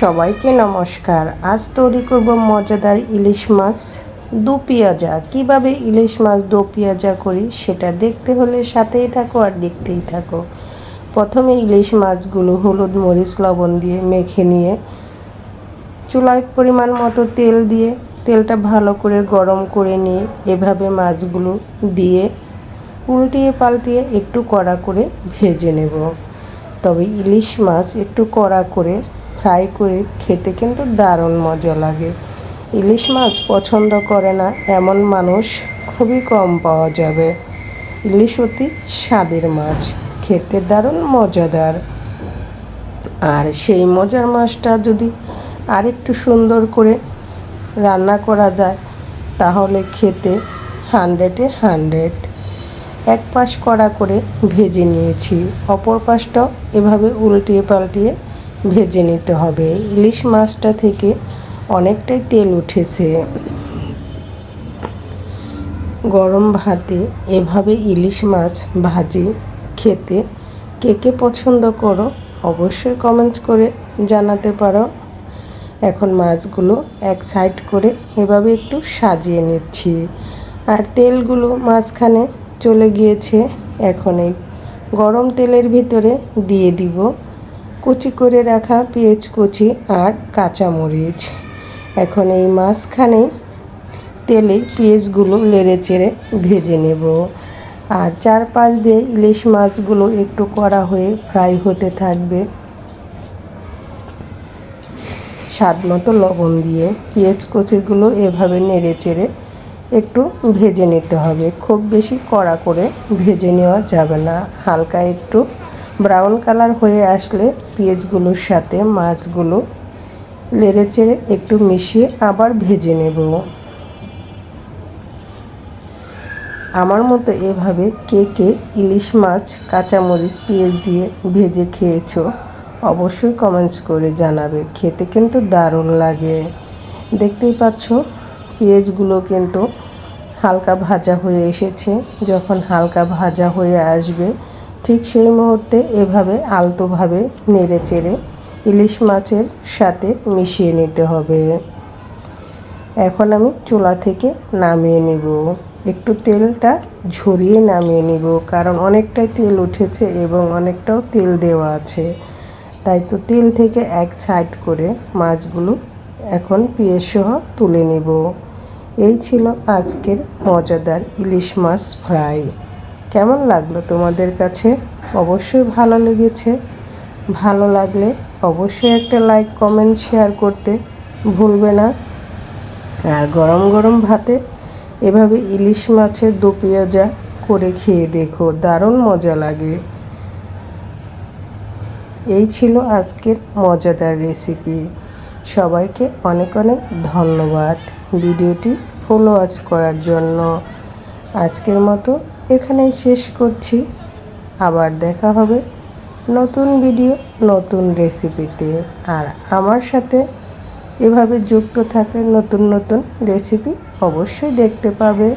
সবাইকে নমস্কার। আজ তৈরি করব মজাদার ইলিশ মাছ দো পেঁয়াজা। কীভাবে ইলিশ মাছ দো পেঁয়াজা করি সেটা দেখতে হলে সাথেই থাকো আর দেখতেই থাকো। প্রথমে ইলিশ মাছগুলো হলুদ মরিচ লবণ দিয়ে মেখে নিয়ে চুলায় পরিমাণ মতো তেল দিয়ে তেলটা ভালো করে গরম করে নিয়ে এভাবে মাছগুলো দিয়ে উল্টিয়ে পাল্টিয়ে একটু কড়া করে ভেজে নেব। তবে ইলিশ মাছ একটু কড়া করে ফ্রাই করে খেতে কিন্তু দারুণ মজা লাগে। ইলিশ মাছ পছন্দ করে না এমন মানুষ খুবই কম পাওয়া যাবে। ইলিশ অতি স্বাদের মাছ, খেতে দারুণ মজাদার। আর সেই মজার মাছটা যদি আরেকটু সুন্দর করে রান্না করা যায় তাহলে খেতে 100-এ 100। এক পাশ কড়া করে ভেজে নিয়েছি, অপর পাশটাও এভাবে উল্টিয়ে পাল্টিয়ে ভেজে নিতে হবে। ইলিশ মাছটা থেকে অনেকটাই তেল উঠেছে। গরম ভাতে এভাবে ইলিশ মাছ ভাজি খেতে কে কে পছন্দ করো অবশ্যই কমেন্টস করে জানাতে পারো। এখন মাছগুলো এক সাইড করে এভাবে একটু সাজিয়ে নিচ্ছি, আর তেলগুলো মাঝখানে চলে গিয়েছে। এখন এই গরম তেলের ভিতরে দিয়ে দিব কুচি করে রাখা পেঁয়াজ কুচি আর কাঁচামরিচ। এখন এই মাঝখানে তেলে পেঁয়াজগুলো নেড়ে চেড়ে ভেজে নেব। আর চারপাশ দিয়ে ইলিশ মাছগুলো একটু কড়া হয়ে ফ্রাই হতে থাকবে। স্বাদ মতো লবণ দিয়ে পেঁয়াজ কুচিগুলো এভাবে নেড়ে চেড়ে একটু ভেজে নিতে হবে। খুব বেশি কড়া করে ভেজে নেওয়া যাবে না। হালকা একটু ব্রাউন কালার হয়ে আসলে পেঁয়াজগুলোর সাথে মাছগুলো নেড়ে চেড়ে একটু মিশিয়ে আবার ভেজে নেব। আমার মতো এভাবে কে কে ইলিশ মাছ কাঁচামরিচ পেঁয়াজ দিয়ে ভেজে খেয়েছো অবশ্যই কমেন্টস করে জানাবে। খেতে কিন্তু দারুণ লাগে। দেখতেই পাচ্ছ পেঁয়াজগুলো কিন্তু হালকা ভাজা হয়ে এসেছে। যখন হালকা ভাজা হয়ে আসবে ঠিক সেই মুহূর্তে এভাবে আলতোভাবে নেড়ে চেড়ে ইলিশ মাছের সাথে মিশিয়ে নিতে হবে। এখন আমি চুলা থেকে নামিয়ে নেব। একটু তেলটা ঝরিয়ে নামিয়ে নিব, কারণ অনেকটাই তেল উঠেছে এবং অনেকটাও তেল দেওয়া আছে। তাই তো তেল থেকে এক সাইড করে মাছগুলো এখন পেঁয়াজ সহ তুলে নেব। এই ছিল আজকের মজাদার ইলিশ মাছ ফ্রাই। কেমন লাগলো তোমাদের কাছে? অবশ্যই ভালো লেগেছে। ভালো লাগলে অবশ্যই একটা লাইক কমেন্ট শেয়ার করতে ভুলবে না। আর গরম গরম ভাতে এভাবে ইলিশ মাছের দো পেঁয়াজা করে খেয়ে দেখো, দারুণ মজা লাগে। এই ছিল আজকের মজাদার রেসিপি। সবাইকে অনেক অনেক ধন্যবাদ ভিডিওটি ফলো করার জন্য। আজকের মতো এখানেই শেষ করছি। আবার দেখা হবে নতুন ভিডিও নতুন রেসিপিতে। আর আমার সাথে এভাবে যুক্ত থাকলে নতুন নতুন রেসিপি অবশ্যই দেখতে পাবে।